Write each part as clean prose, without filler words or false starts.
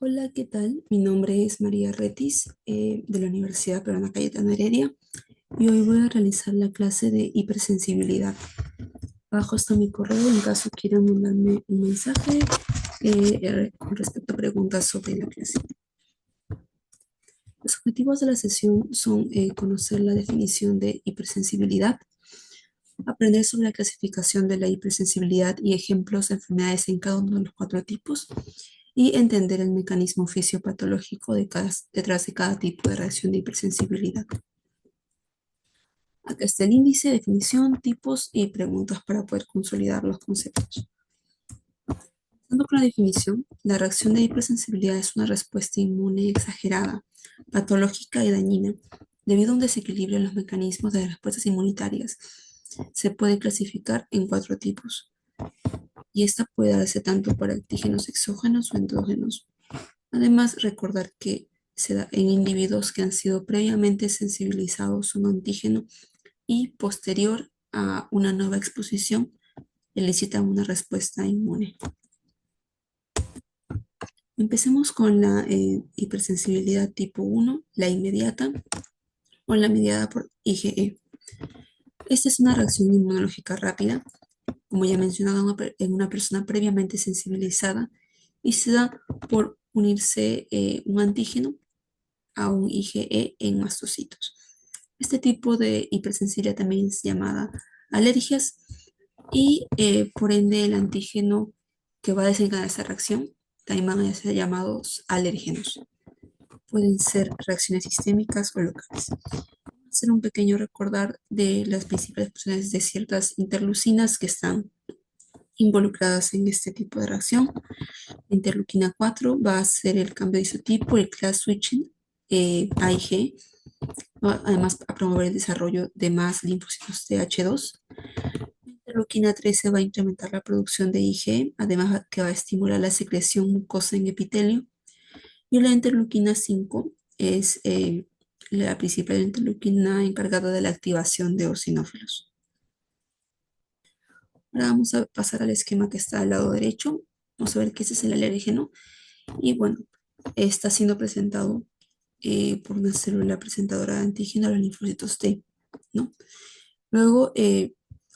Hola, ¿qué tal? Mi nombre es María Retis, de la Universidad Peruana Cayetana Heredia, y hoy voy a realizar la clase de hipersensibilidad. Abajo está mi correo en caso quieran mandarme un mensaje con respecto a preguntas sobre la clase. Los objetivos de la sesión son conocer la definición de hipersensibilidad, aprender sobre la clasificación de la hipersensibilidad y ejemplos de enfermedades en cada uno de los cuatro tipos, y entender el mecanismo fisiopatológico detrás de cada tipo de reacción de hipersensibilidad. Acá está el índice, definición, tipos y preguntas para poder consolidar los conceptos. Empezando con la definición, la reacción de hipersensibilidad es una respuesta inmune exagerada, patológica y dañina, debido a un desequilibrio en los mecanismos de las respuestas inmunitarias. Se puede clasificar en cuatro tipos, y esta puede darse tanto para antígenos exógenos o endógenos. Además, recordar que se da en individuos que han sido previamente sensibilizados a un antígeno y posterior a una nueva exposición elicitan una respuesta inmune. Empecemos con la hipersensibilidad tipo 1, la inmediata o la mediada por IgE. Esta es una reacción inmunológica rápida, como ya mencionado, en una persona previamente sensibilizada, y se da por unirse un antígeno a un IgE en mastocitos. Este tipo de hipersensibilidad también es llamada alergias, y por ende el antígeno que va a desencadenar esta reacción también van a ser llamados alérgenos. Pueden ser reacciones sistémicas o locales. Hacer un pequeño recordar de las principales funciones de ciertas interleucinas que están involucradas en este tipo de reacción. La interleuquina 4 va a hacer el cambio de isotipo, el class switching a IG, además a promover el desarrollo de más linfocitos TH2. La interleuquina 13 va a incrementar la producción de IgE, además que va a estimular la secreción mucosa en epitelio. Y la interleuquina 5 es la principal interleuquina encargada de la activación de eosinófilos. Ahora vamos a pasar al esquema que está al lado derecho. Vamos a ver que ese es el alérgeno. Y bueno, está siendo presentado por una célula presentadora de antígeno a los linfocitos T, ¿no? Luego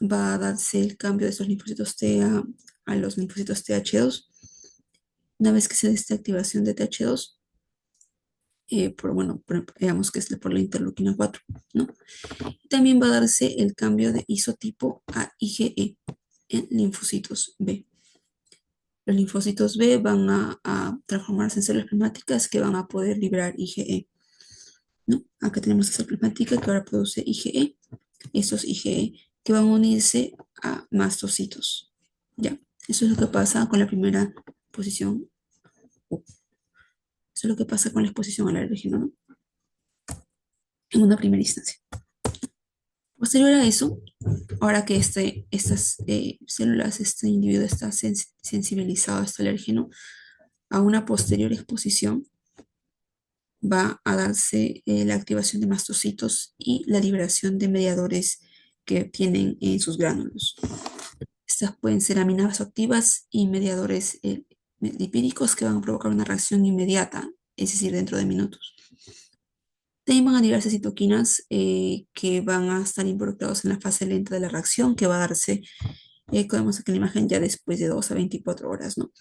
va a darse el cambio de esos linfocitos T a los linfocitos TH2. Una vez que se dé esta activación de TH2, digamos que es por la interleuquina 4, ¿no? Y también va a darse el cambio de isotipo a IgE en linfocitos B. Los linfocitos B van a transformarse en células plasmáticas que van a poder liberar IgE, ¿no? Acá tenemos esa plasmática que ahora produce IgE, estos IgE que van a unirse a mastocitos. Ya, eso es lo que pasa con la primera posición. Eso es lo que pasa con la exposición al alérgeno, ¿no? En una primera instancia. Posterior a eso, ahora que estas células, este individuo está sensibilizado a este alérgeno, a una posterior exposición va a darse la activación de mastocitos y la liberación de mediadores que tienen en sus gránulos. Estas pueden ser aminas activas y mediadores lipídicos que van a provocar una reacción inmediata, es decir, dentro de minutos. También van a liberarse citoquinas que van a estar involucrados en la fase lenta de la reacción, que va a darse, como vemos aquí en la imagen, ya después de 2 a 24 horas, ¿no?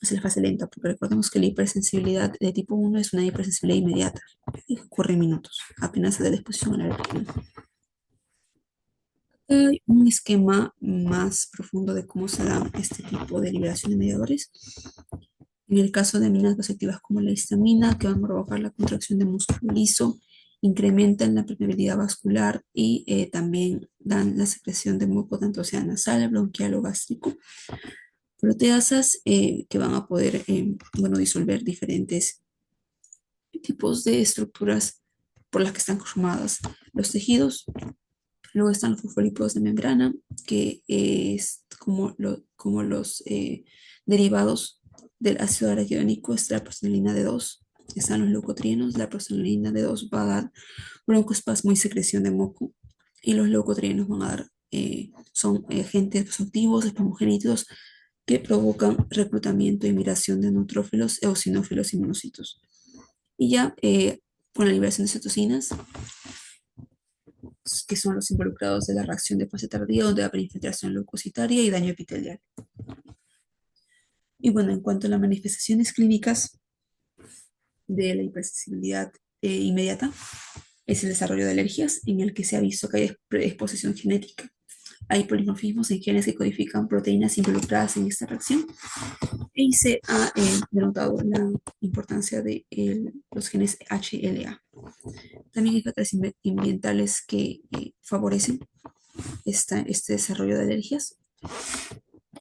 Es la fase lenta, porque recordemos que la hipersensibilidad de tipo 1 es una hipersensibilidad inmediata, y ocurre en minutos, apenas se da la exposición a la alergia. Hay un esquema más profundo de cómo se da este tipo de liberación de mediadores. En el caso de aminas vasoactivas como la histamina, que van a provocar la contracción de músculo liso, incrementan la permeabilidad vascular y también dan la secreción de moco, tanto sea nasal, bronquial o gástrico. Proteasas que van a poder disolver diferentes tipos de estructuras por las que están conformadas los tejidos. Luego están los fosfolípidos de membrana, que es como los derivados del ácido araquidónico, es la prostaglandina D2. Están los leucotrienos, la prostaglandina D2 va a dar broncoespasmo y secreción de moco, y los leucotrienos van a dar, son agentes activos, espasmogénitos, que provocan reclutamiento y migración de neutrófilos, eosinófilos y monocitos. Y ya con la liberación de citocinas, que son los involucrados de la reacción de fase tardía o de la infiltración leucocitaria y daño epitelial. Y bueno, en cuanto a las manifestaciones clínicas de la hipersensibilidad inmediata, es el desarrollo de alergias en el que se ha visto que hay predisposición genética. Hay polimorfismos en genes que codifican proteínas involucradas en esta reacción y se ha denotado la importancia de los genes HLA. También hay factores ambientales que favorecen este desarrollo de alergias.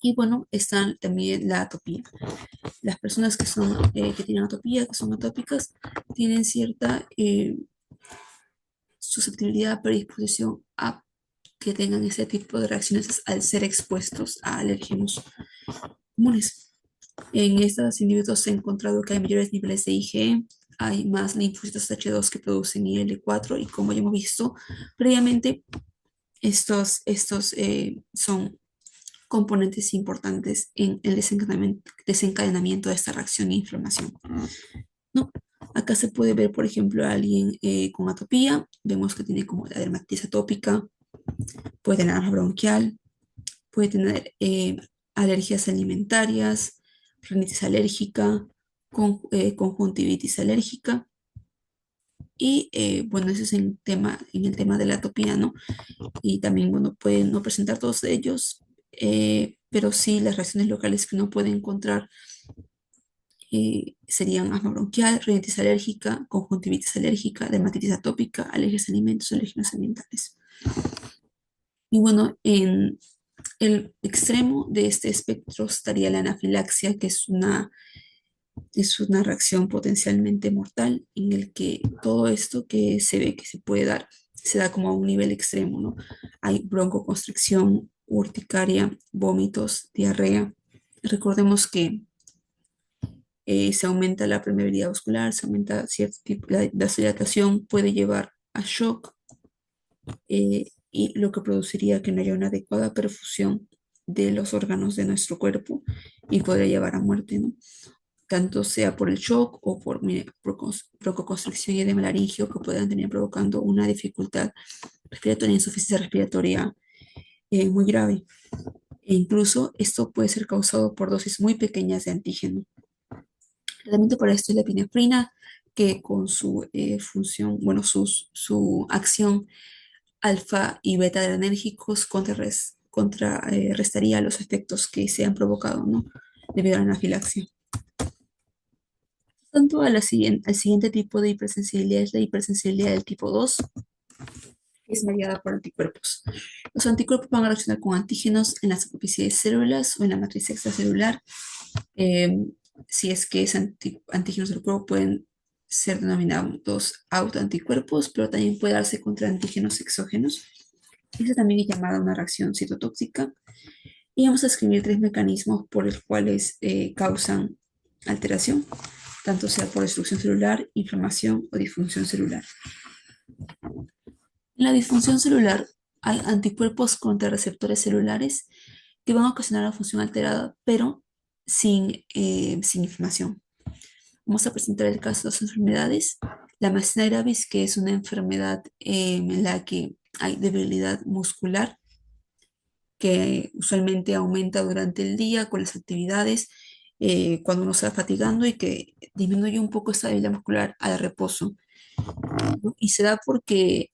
Y bueno, están también la atopía. Las personas que tienen atopía, que son atópicas, tienen cierta susceptibilidad, predisposición a que tengan ese tipo de reacciones al ser expuestos a alérgenos comunes. En estos individuos se ha encontrado que hay mayores niveles de IgE, hay más linfocitos H2 que producen IL-4 y como ya hemos visto previamente, estos son componentes importantes en el desencadenamiento de esta reacción e inflamación, ¿no? Acá se puede ver, por ejemplo, a alguien con atopía, vemos que tiene como la dermatitis atópica, puede tener asma bronquial, puede tener alergias alimentarias, rinitis alérgica, conjuntivitis alérgica. Y bueno, eso es en el tema de la atopía, ¿no? Y también, bueno, pueden no presentar todos ellos, pero sí las reacciones locales que uno puede encontrar serían asma bronquial, rinitis alérgica, conjuntivitis alérgica, dermatitis atópica, alergias a alimentos, alergias ambientales. Y bueno, en el extremo de este espectro estaría la anafilaxia, que es una reacción potencialmente mortal en el que todo esto que se ve que se puede dar, se da como a un nivel extremo, ¿no? Hay broncoconstricción, urticaria, vómitos, diarrea. Recordemos que se aumenta la permeabilidad vascular, se aumenta cierto tipo, la vasodilatación puede llevar a shock y lo que produciría que no haya una adecuada perfusión de los órganos de nuestro cuerpo y podría llevar a muerte, ¿no? Tanto sea por el shock o por broncoconstricción y edema laringio que puedan tener provocando una dificultad respiratoria, insuficiencia respiratoria muy grave. E incluso esto puede ser causado por dosis muy pequeñas de antígeno. El tratamiento para esto es la epinefrina, que con su función, bueno, su acción alfa y beta adrenérgicos contrarrestaría los efectos que se han provocado, ¿no? Debido a la anafilaxia. Tanto al siguiente tipo de hipersensibilidad es la hipersensibilidad del tipo 2, que es mediada por anticuerpos. Los anticuerpos van a reaccionar con antígenos en la superficie de células o en la matriz extracelular. Eh, si es que es antígenos del cuerpo pueden ser denominados autoanticuerpos, pero también puede darse contra antígenos exógenos. Esa también es llamada una reacción citotóxica. Y vamos a escribir tres mecanismos por los cuales causan alteración, tanto sea por destrucción celular, inflamación o disfunción celular. En la disfunción celular hay anticuerpos contra receptores celulares que van a ocasionar la función alterada, pero sin inflamación. Vamos a presentar el caso de dos enfermedades. La myasthenia gravis, que es una enfermedad en la que hay debilidad muscular, que usualmente aumenta durante el día con las actividades, cuando uno se va fatigando y que disminuye un poco esa debilidad muscular al reposo, ¿no? Y se da porque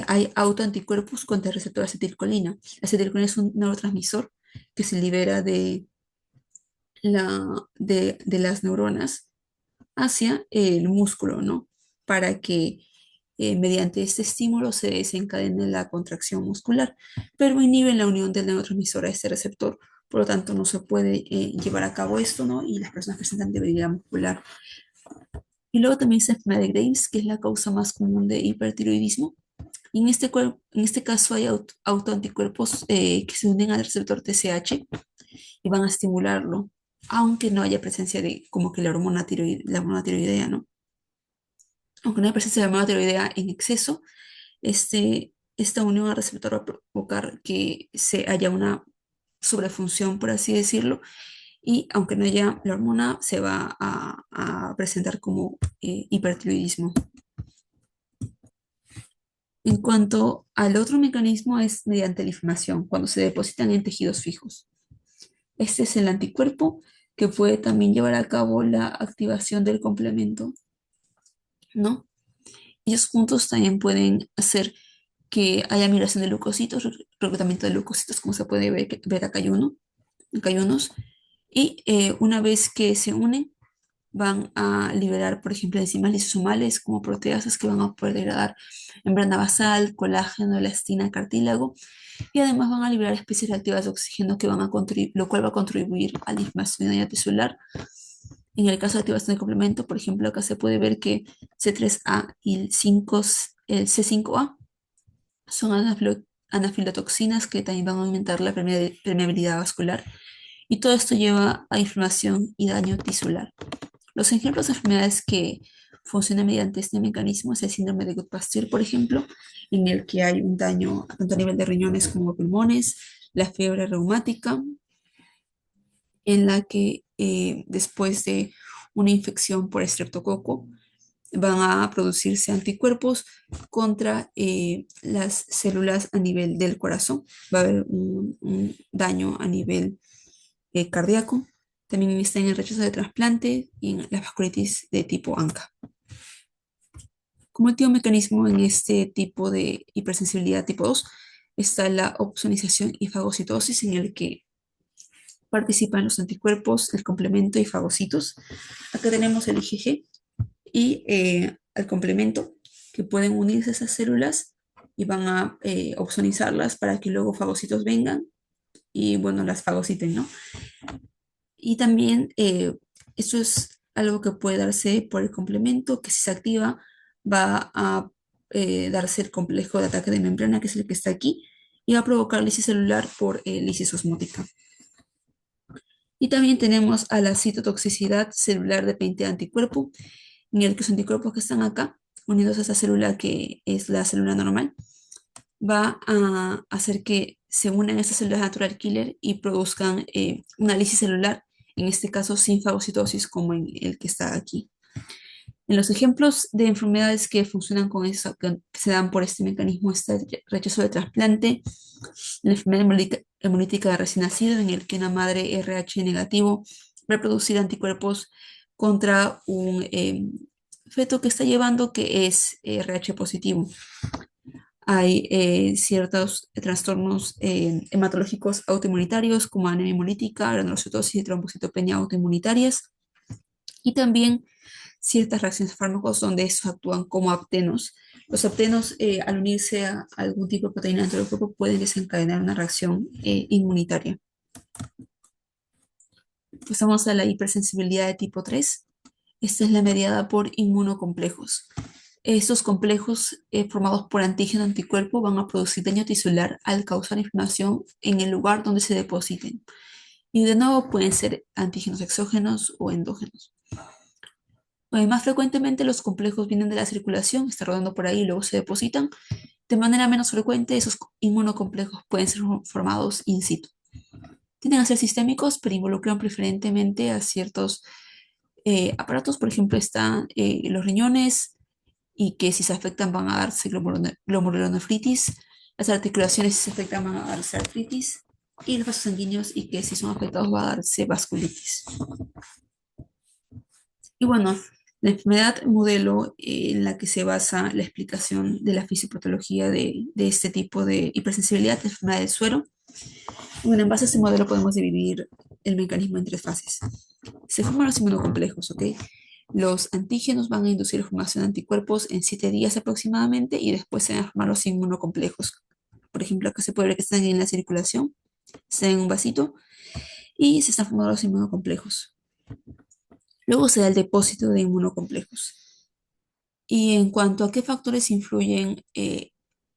hay autoanticuerpos contra el receptor acetilcolina. La acetilcolina es un neurotransmisor que se libera de las neuronas hacia el músculo, ¿no? Para que mediante este estímulo se desencadene la contracción muscular, pero inhiben la unión del neurotransmisor a este receptor, por lo tanto no se puede llevar a cabo esto, ¿no? Y las personas presentan debilidad muscular. Y luego también está la enfermedad de Graves, que es la causa más común de hipertiroidismo. Y en este caso hay autoanticuerpos que se unen al receptor TSH y van a estimularlo, aunque no haya presencia de como que la hormona tiroidea, ¿no? Aunque no haya presencia de hormona tiroidea en exceso, esta unión al receptor va a provocar que se haya una sobrefunción, por así decirlo, y aunque no haya la hormona, se va a presentar como hipertiroidismo. En cuanto al otro mecanismo es mediante la inflamación, cuando se depositan en tejidos fijos. Este es el anticuerpo que puede también llevar a cabo la activación del complemento, ¿no? Ellos juntos también pueden hacer que haya migración de leucocitos, reclutamiento de leucocitos, como se puede ver acá acá hay unos, y una vez que se unen, van a liberar, por ejemplo, enzimas lisosomales como proteasas que van a poder degradar membrana basal, colágeno, elastina, cartílago, y además van a liberar especies reactivas de oxígeno que van a contribuir, lo cual va a contribuir a la inflamación tisular. En el caso de activación de complemento, por ejemplo, acá se puede ver que C3A y el C5A son anafilotoxinas que también van a aumentar la permeabilidad vascular, y todo esto lleva a inflamación y daño tisular. Los ejemplos de enfermedades que funcionan mediante este mecanismo es el síndrome de Goodpasture, por ejemplo, en el que hay un daño tanto a nivel de riñones como pulmones, la fiebre reumática, en la que después de una infección por estreptococo van a producirse anticuerpos contra las células a nivel del corazón. Va a haber un daño a nivel cardíaco. También está en el rechazo de trasplante y en la vasculitis de tipo ANCA. Como último mecanismo en este tipo de hipersensibilidad tipo 2 está la opsonización y fagocitosis, en el que participan los anticuerpos, el complemento y fagocitos. Acá tenemos el IgG y al complemento, que pueden unirse a esas células y van a opsonizarlas para que luego fagocitos vengan y, bueno, las fagociten, ¿no? Y también esto es algo que puede darse por el complemento, que si se activa va a darse el complejo de ataque de membrana, que es el que está aquí, y va a provocar lisis celular por lisis osmótica. Y también tenemos a la citotoxicidad celular dependiente de anticuerpo, en el que los anticuerpos que están acá, unidos a esa célula que es la célula normal, va a hacer que se unan esas células natural killer y produzcan una lisis celular, en este caso sin fagocitosis como en el que está aquí. En los ejemplos de enfermedades que funcionan con eso, que se dan por este mecanismo, está el rechazo de trasplante, la enfermedad hemolítica de recién nacido, en el que una madre RH negativo va a producir anticuerpos contra un feto que está llevando que es RH positivo. Hay ciertos trastornos hematológicos autoinmunitarios como anemia hemolítica, granulocitosis y trombocitopenia autoinmunitarias, y también ciertas reacciones a fármacos donde estos actúan como aptenos. Los aptenos, al unirse a algún tipo de proteína dentro del cuerpo, pueden desencadenar una reacción inmunitaria. Pasamos a la hipersensibilidad de tipo 3. Esta es la mediada por inmunocomplejos. Estos complejos formados por antígeno anticuerpo van a producir daño tisular al causar inflamación en el lugar donde se depositen. Y de nuevo pueden ser antígenos exógenos o endógenos. Más frecuentemente los complejos vienen de la circulación, están rodando por ahí y luego se depositan. De manera menos frecuente, esos inmunocomplejos pueden ser formados in situ. Tienden a ser sistémicos, pero involucran preferentemente a ciertos aparatos. Por ejemplo, están los riñones, y que si se afectan van a darse glomerulonefritis, las articulaciones si se afectan van a darse artritis, y los vasos sanguíneos, y que si son afectados va a darse vasculitis. Y bueno, la enfermedad modelo en la que se basa la explicación de la fisiopatología de este tipo de hipersensibilidad, la enfermedad del suero. Bueno, en base a este modelo podemos dividir el mecanismo en tres fases. Se forman los inmunocomplejos, ¿ok? Los antígenos van a inducir la formación de anticuerpos en 7 días aproximadamente, y después se van a formar los inmunocomplejos. Por ejemplo, acá se puede ver que están en la circulación, están en un vasito y se están formando los inmunocomplejos. Luego se da el depósito de inmunocomplejos. Y en cuanto a qué factores influyen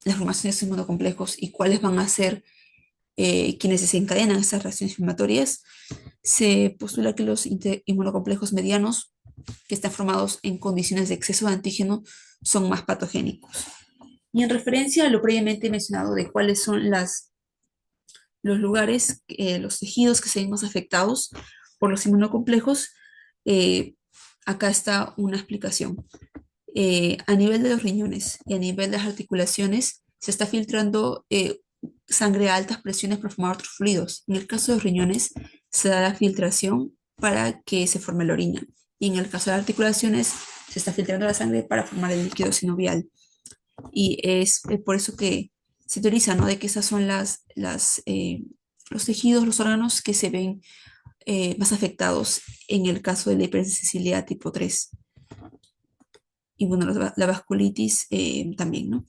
la formación de estos inmunocomplejos y cuáles van a ser quienes desencadenan estas reacciones inflamatorias, se postula que los inmunocomplejos medianos, que están formados en condiciones de exceso de antígeno, son más patogénicos. Y en referencia a lo previamente mencionado de cuáles son los lugares, los tejidos que se ven más afectados por los inmunocomplejos, eh, acá está una explicación. A nivel de los riñones y a nivel de las articulaciones, se está filtrando sangre a altas presiones para formar otros fluidos. En el caso de los riñones, se da la filtración para que se forme la orina. Y en el caso de las articulaciones, se está filtrando la sangre para formar el líquido sinovial. Y es por eso que se teoriza, ¿no? De que esas son los tejidos, los órganos que se ven más afectados en el caso de la hipersensibilidad tipo 3. Y bueno, la vasculitis también, ¿no?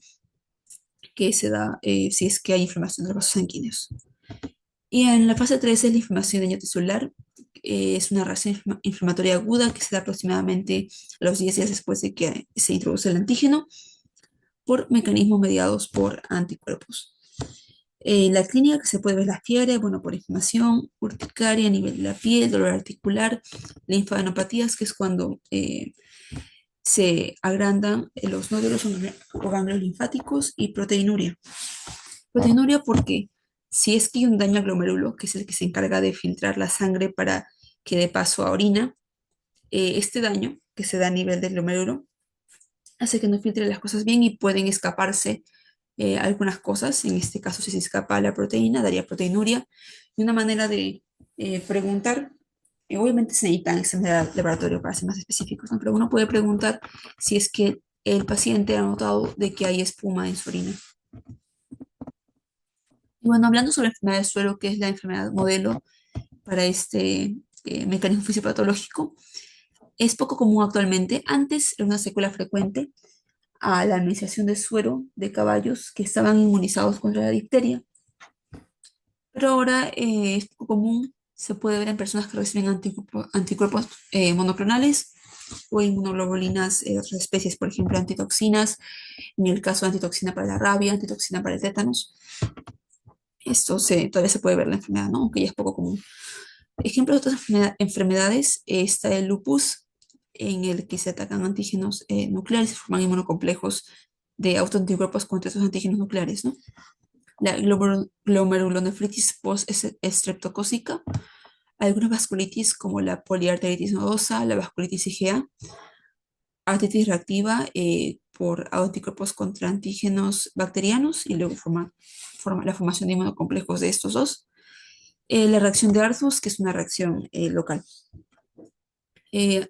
Que se da si es que hay inflamación de los vasos sanguíneos. Y en la fase 3 es la inflamación de daño tisular. Es una reacción inflamatoria aguda que se da aproximadamente a los 10 días después de que se introduce el antígeno por mecanismos mediados por anticuerpos. La clínica que se puede ver la fiebre, bueno, por inflamación, urticaria a nivel de la piel, dolor articular, linfadenopatías, que es cuando se agrandan los nódulos o ganglios linfáticos, y proteinuria. Proteinuria porque si es que hay un daño al glomérulo, que es el que se encarga de filtrar la sangre para que dé paso a orina, este daño que se da a nivel del glomérulo hace que no filtre las cosas bien y pueden escaparse algunas cosas. En este caso, si se escapa la proteína, daría proteinuria. Y una manera de preguntar, obviamente se necesita examen de laboratorio para ser más específicos, ¿no? Pero uno puede preguntar si es que el paciente ha notado de que hay espuma en su orina. Y bueno, hablando sobre la enfermedad del suero, que es la enfermedad modelo para este mecanismo fisiopatológico, es poco común actualmente. Antes era una secuela frecuente a la administración de suero de caballos que estaban inmunizados contra la difteria, pero ahora es poco común, se puede ver en personas que reciben anticuerpos monoclonales o inmunoglobulinas de otras especies, por ejemplo, antitoxinas, en el caso de antitoxina para la rabia, antitoxina para el tétanos. Todavía se puede ver la enfermedad, ¿no? Aunque ya es poco común. Ejemplos de otras enfermedades, está el lupus, en el que se atacan antígenos nucleares y se forman inmunocomplejos de autoanticuerpos contra esos antígenos nucleares, ¿no? La glomerulonefritis post-estreptocócica, algunas vasculitis como la poliarteritis nodosa, la vasculitis IgA, artritis reactiva por anticuerpos contra antígenos bacterianos y luego la formación de inmunocomplejos de estos dos. La reacción de Arthus, que es una reacción local. Eh,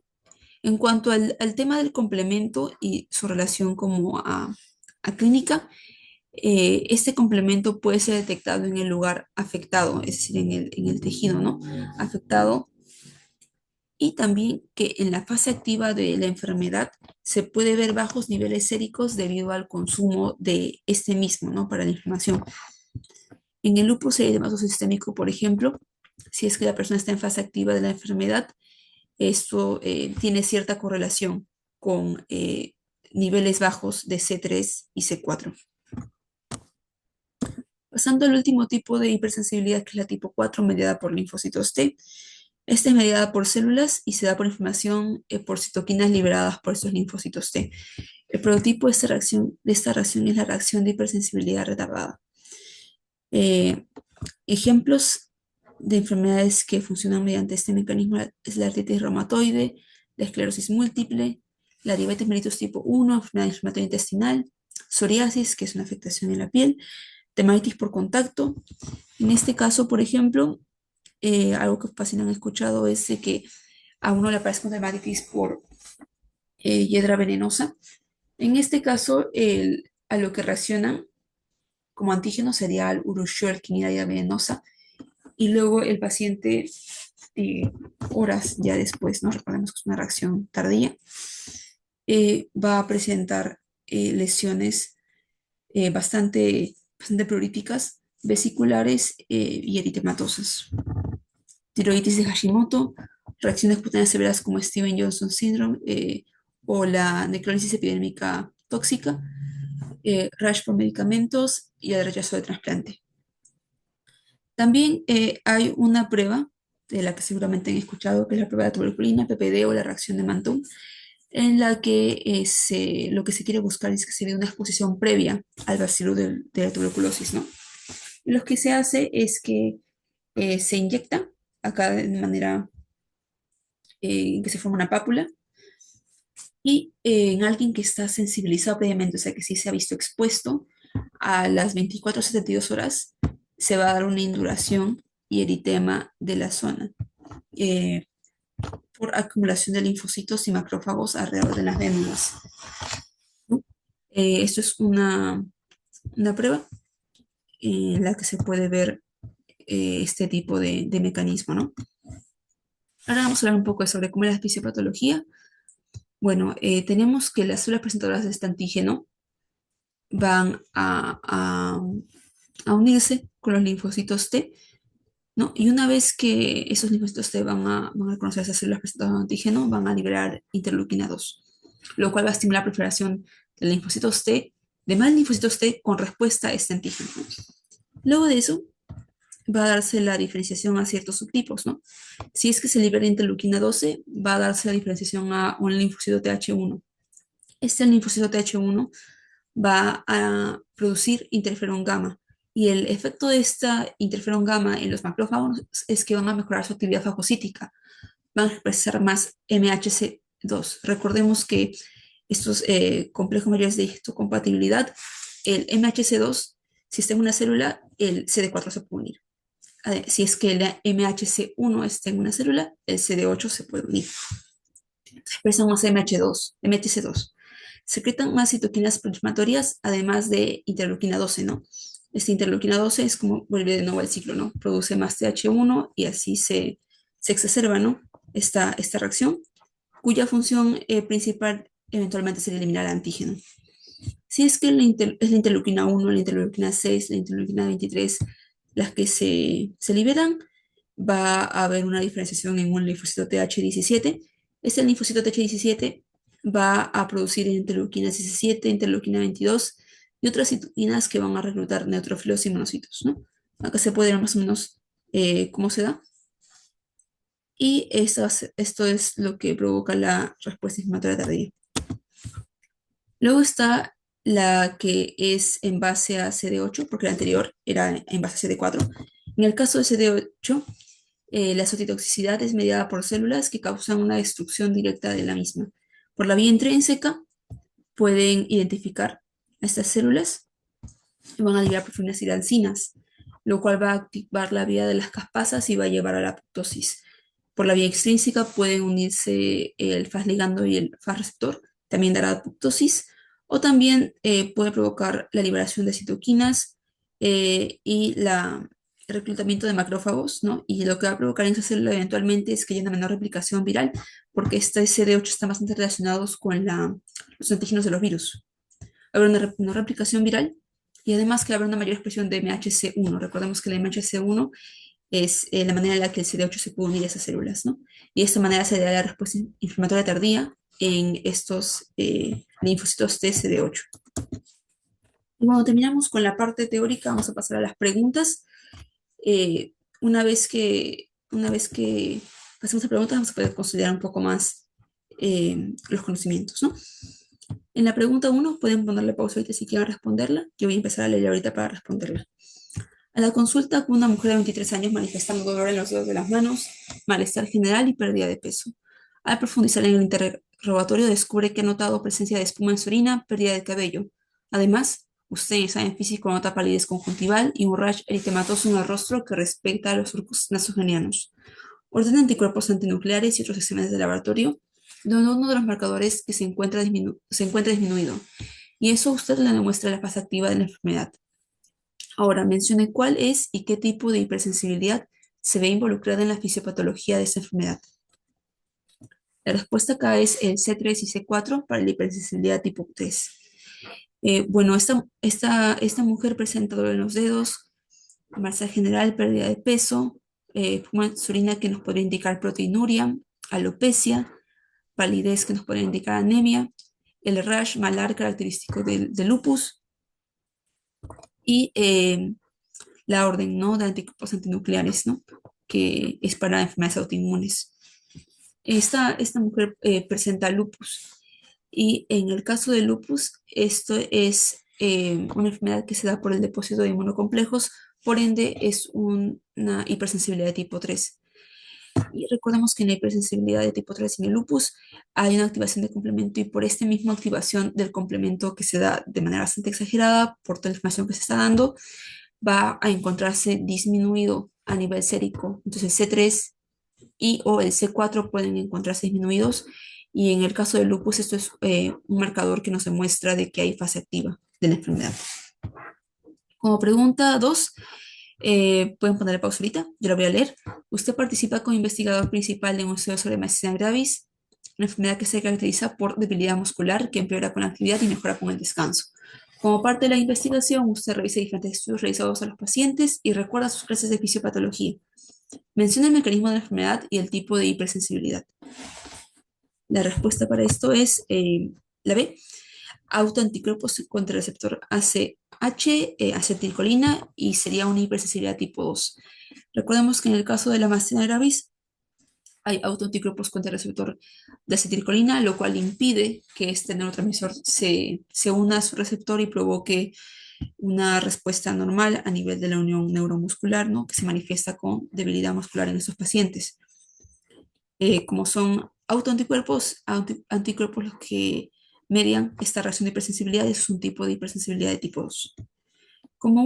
en cuanto al tema del complemento y su relación como a clínica, este complemento puede ser detectado en el lugar afectado, es decir, en el tejido, ¿no? Afectado, y también que en la fase activa de la enfermedad se puede ver bajos niveles séricos debido al consumo de este mismo, ¿no? Para la inflamación. En el lupus eritematoso sistémico, por ejemplo, si es que la persona está en fase activa de la enfermedad, esto tiene cierta correlación con niveles bajos de C3 y C4. Pasando al último tipo de hipersensibilidad, que es la tipo 4, mediada por linfocitos T. Esta es mediada por células y se da por inflamación por citoquinas liberadas por estos linfocitos T. El prototipo de esta reacción es la reacción de hipersensibilidad retardada. Eh, Ejemplos de enfermedades que funcionan mediante este mecanismo es la artritis reumatoide, la esclerosis múltiple, la diabetes mellitus tipo 1, enfermedad inflamatoria intestinal, psoriasis, que es una afectación en la piel, dermatitis por contacto. En este caso, por ejemplo, algo que fácil han escuchado es de que a uno le aparece con dermatitis por hiedra venenosa. En este caso, a lo que reaccionan como antígeno sería al urushiol, quinidina venenosa, y luego el paciente, eh, horas ya después, ¿no? Recordemos que es una reacción tardía, va a presentar lesiones bastante prolíficas, vesiculares y eritematosas. Tiroiditis de Hashimoto, reacciones cutáneas severas como Steven-Johnson syndrome o la necrólisis epidémica tóxica, rash por medicamentos y el rechazo de trasplante. También hay una prueba de la que seguramente han escuchado, que es la prueba de tuberculina, PPD o la reacción de Mantoux, en la que lo que se quiere buscar es que se dé una exposición previa al bacilo de la tuberculosis, ¿no? Lo que se hace es que se inyecta acá de manera en que se forma una pápula y en alguien que está sensibilizado previamente, o sea que sí se ha visto expuesto a las 24 a 72 horas, se va a dar una induración y eritema de la zona eh, por acumulación de linfocitos y macrófagos alrededor de las glándulas, ¿no? Esto es una prueba en la que se puede ver este tipo de mecanismo, ¿no? Ahora vamos a hablar un poco sobre cómo es la fisiopatología. Bueno, tenemos que las células presentadoras de este antígeno van a unirse con los linfocitos T, ¿no? Y una vez que esos linfocitos T van a reconocer esas células presentadoras de antígeno, van a liberar interleuquina 2, lo cual va a estimular la proliferación de linfocitos T, de más linfocitos T con respuesta a este antígeno. Luego de eso, va a darse la diferenciación a ciertos subtipos, ¿no? Si es que se libera interleuquina 12, va a darse la diferenciación a un linfocito TH1. Este linfocito TH1 va a producir interferón gamma. Y el efecto de esta interferón gamma en los macrófagos es que van a mejorar su actividad fagocítica, van a expresar más MHC2. Recordemos que estos complejos mayores de histocompatibilidad, el MHC2, si está en una célula, el CD4 se puede unir. Si es que el MHC1 está en una célula, el CD8 se puede unir. Expresan más MHC2. Secretan más citoquinas proinflamatorias, además de interleuquina 12, ¿no? Esta interleuquina 12 es como vuelve de nuevo al ciclo, ¿no? Produce más TH1 y así se exacerba, ¿no? Esta reacción, cuya función principal eventualmente sería eliminar el antígeno. Si es que es la interleuquina 1, la interleuquina 6, la interleuquina 23 las que se liberan, va a haber una diferenciación en un linfocito TH17. Este linfocito TH17 va a producir interleuquina 17, interleuquina 22 y otras citoquinas que van a reclutar neutrófilos y monocitos, ¿no? Acá se puede ver más o menos cómo se da. Y esto es lo que provoca la respuesta inflamatoria tardía. Luego está la que es en base a CD8, porque la anterior era en base a CD4. En el caso de CD8, la citotoxicidad es mediada por células que causan una destrucción directa de la misma. Por la vía intrínseca, pueden identificar a estas células y van a liberar proteínas irancinas, lo cual va a activar la vía de las caspasas y va a llevar a la apoptosis. Por la vía extrínseca pueden unirse el Fas ligando y el Fas receptor, también dará apoptosis, o también puede provocar la liberación de citoquinas y el reclutamiento de macrófagos, ¿no? Y lo que va a provocar en esa célula eventualmente es que haya una menor replicación viral, porque este CD8 está bastante relacionados con los antígenos de los virus. Habrá una menor replicación viral y además que habrá una mayor expresión de MHC1. Recordemos que la MHC1 es la manera en la que el CD8 se puede unir a esas células, ¿no? Y de esta manera se da la respuesta inflamatoria tardía en estos linfocitos T CD8. Y cuando terminamos con la parte teórica, vamos a pasar a las preguntas. Eh, una vez que pasemos a preguntas, vamos a poder considerar un poco más los conocimientos, ¿no? En la pregunta 1 pueden ponerle pausa ahorita si quieren responderla. Yo voy a empezar a leer ahorita para responderla. A la consulta con una mujer de 23 años manifestando dolor en los dedos de las manos, malestar general y pérdida de peso. Al profundizar en el interrogatorio descubre que ha notado presencia de espuma en su orina, pérdida de cabello. Además, usted en examen físico nota palidez conjuntival y un rash eritematoso en el rostro que respecta a los surcos nasogenianos. Ordena anticuerpos antinucleares y otros exámenes de laboratorio, donde uno de los marcadores que se encuentra disminuido. Y eso usted le demuestra la fase activa de la enfermedad. Ahora, mencione cuál es y qué tipo de hipersensibilidad se ve involucrada en la fisiopatología de esta enfermedad. La respuesta acá es el C3 y C4 para la hipersensibilidad tipo 3. Bueno, esta mujer presenta dolor en los dedos, malestar general, pérdida de peso, espuma en su orina que nos podría indicar proteinuria, alopecia, palidez que nos podría indicar anemia, el rash malar característico del lupus y la orden, ¿no?, de anticuerpos antinucleares, ¿no?, que es para enfermedades autoinmunes. Esta mujer presenta lupus y en el caso de lupus, esto es una enfermedad que se da por el depósito de inmunocomplejos por ende es una hipersensibilidad de tipo 3. Y recordemos que en la hipersensibilidad de tipo 3 y en el lupus hay una activación de complemento y por esta misma activación del complemento que se da de manera bastante exagerada por toda la información que se está dando, va a encontrarse disminuido a nivel sérico. Entonces C3 y o el C4 pueden encontrarse disminuidos y en el caso del lupus esto es un marcador que nos demuestra de que hay fase activa de la enfermedad. Como pregunta 2, pueden ponerle pausa ahorita, yo la voy a leer. Usted participa como investigador principal de un estudio sobre myasthenia gravis, una enfermedad que se caracteriza por debilidad muscular que empeora con la actividad y mejora con el descanso. Como parte de la investigación, usted revisa diferentes estudios realizados a los pacientes y recuerda sus clases de fisiopatología. Menciona el mecanismo de la enfermedad y el tipo de hipersensibilidad. La respuesta para esto es la B, autoanticuerpos contra el receptor ACH, acetilcolina, y sería una hipersensibilidad tipo 2. Recordemos que en el caso de la myasthenia gravis hay autoanticuerpos contra el receptor de acetilcolina, lo cual impide que este neurotransmisor se una a su receptor y provoque una respuesta normal a nivel de la unión neuromuscular, ¿no? Que se manifiesta con debilidad muscular en estos pacientes. Como son autoanticuerpos, anticuerpos los que median esta reacción de hipersensibilidad, es un tipo de hipersensibilidad de tipo 2. Como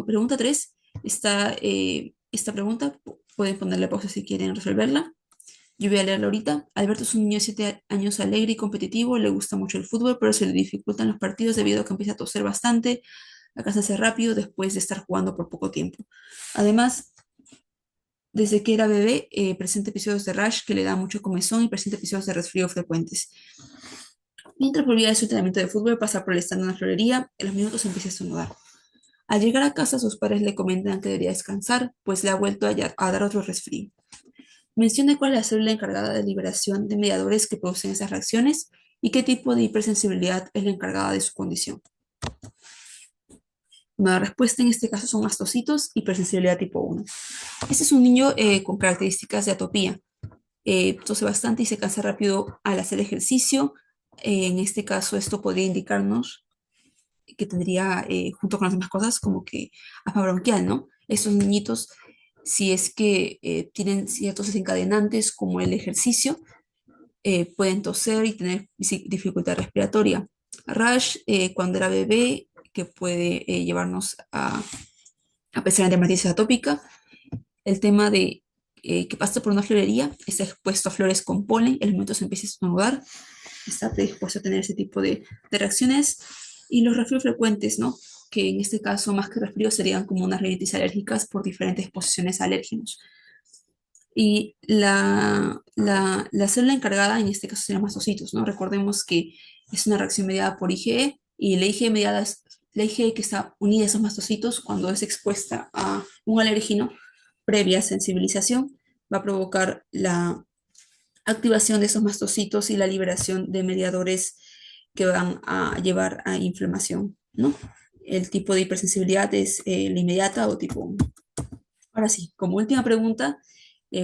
pregunta 3 está esta pregunta, pueden ponerle pausa si quieren resolverla. Yo voy a leerla ahorita. Alberto es un niño de 7 años alegre y competitivo, le gusta mucho el fútbol, pero se le dificultan los partidos debido a que empieza a toser bastante, a cansarse rápido después de estar jugando por poco tiempo. Además, desde que era bebé, presenta episodios de rash que le da mucho comezón y presenta episodios de resfrío frecuentes. Mientras volvía de su entrenamiento de fútbol, pasa por el stand de una florería, en los minutos empieza a estornudar. Al llegar a casa, sus padres le comentan que debería descansar, pues le ha vuelto a dar otro resfrío. Mencione cuál es la célula encargada de liberación de mediadores que producen esas reacciones y qué tipo de hipersensibilidad es la encargada de su condición. Una respuesta en este caso son mastocitos, hipersensibilidad tipo 1. Este es un niño con características de atopía. Tose bastante y se cansa rápido al hacer ejercicio. En este caso, esto podría indicarnos que tendría, junto con las demás cosas, como que asma bronquial, ¿no? Estos niñitos, si es que tienen ciertos desencadenantes como el ejercicio, pueden toser y tener dificultad respiratoria. Rash, cuando era bebé, que puede llevarnos a pensar en dermatitis atópica. El tema de que pasa por una florería, está expuesto a flores con polen, el momento se empieza a estornudar, está predispuesto a tener ese tipo de reacciones. Y los resfríos frecuentes, ¿no? Que en este caso, más que resfríos, serían como unas rinitis alérgicas por diferentes exposiciones a alérgenos. Y la célula encargada en este caso serían mastocitos, ¿no? Recordemos que es una reacción mediada por IgE y la IgE mediada es la IgE que está unida a esos mastocitos cuando es expuesta a un alérgeno previa sensibilización va a provocar la activación de esos mastocitos y la liberación de mediadores que van a llevar a inflamación, ¿no? El tipo de hipersensibilidad es la inmediata o tipo 1. Ahora sí, como última pregunta,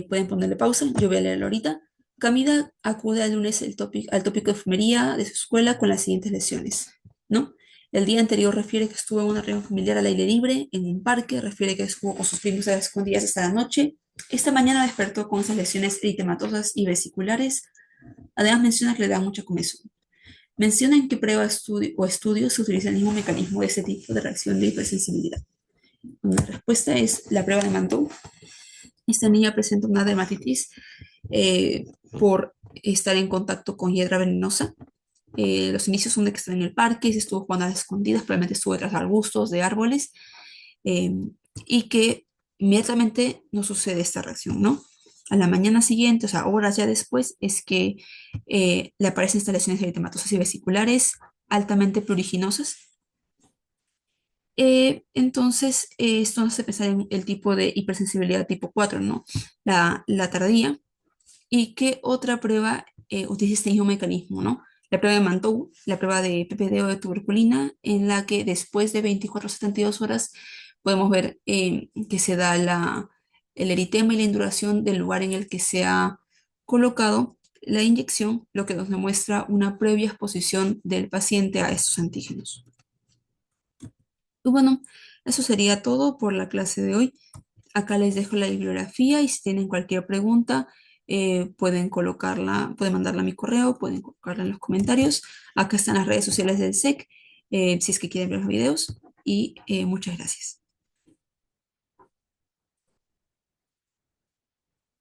pueden ponerle pausa, yo voy a leerlo ahorita. Camila acude el lunes al tópico de enfermería de su escuela con las siguientes lesiones, ¿no? El día anterior refiere que estuvo en una reunión familiar al aire libre, en un parque, refiere que estuvo con sus primos a las escondidas hasta la noche. Esta mañana despertó con esas lesiones eritematosas y vesiculares. Además menciona que le da mucha comezón. Menciona en qué prueba o estudio se utiliza el mismo mecanismo de ese tipo de reacción de hipersensibilidad. La respuesta es la prueba de Mantoux. Esta niña presenta una dermatitis por estar en contacto con hiedra venenosa. Los inicios son de que está en el parque, se estuvo jugando a las escondidas, probablemente estuvo detrás de arbustos, de árboles, eh, y que inmediatamente no sucede esta reacción, ¿no? A la mañana siguiente, o sea, horas ya después, es que le aparecen estas lesiones eritematosas y vesiculares altamente pruriginosas. Entonces, esto nos hace pensar en el tipo de hipersensibilidad tipo 4, ¿no? La tardía. ¿Y qué otra prueba utiliza este mismo mecanismo, ¿no? La prueba de Mantoux, la prueba de PPD o de tuberculina, en la que después de 24 a 72 horas podemos ver que se da el eritema y la induración del lugar en el que se ha colocado la inyección, lo que nos demuestra una previa exposición del paciente a estos antígenos. Y bueno, eso sería todo por la clase de hoy. Acá les dejo la bibliografía y si tienen cualquier pregunta, pueden colocarla, pueden mandarla a mi correo, pueden colocarla en los comentarios. Acá están las redes sociales del SEC, si es que quieren ver los videos. Y muchas gracias.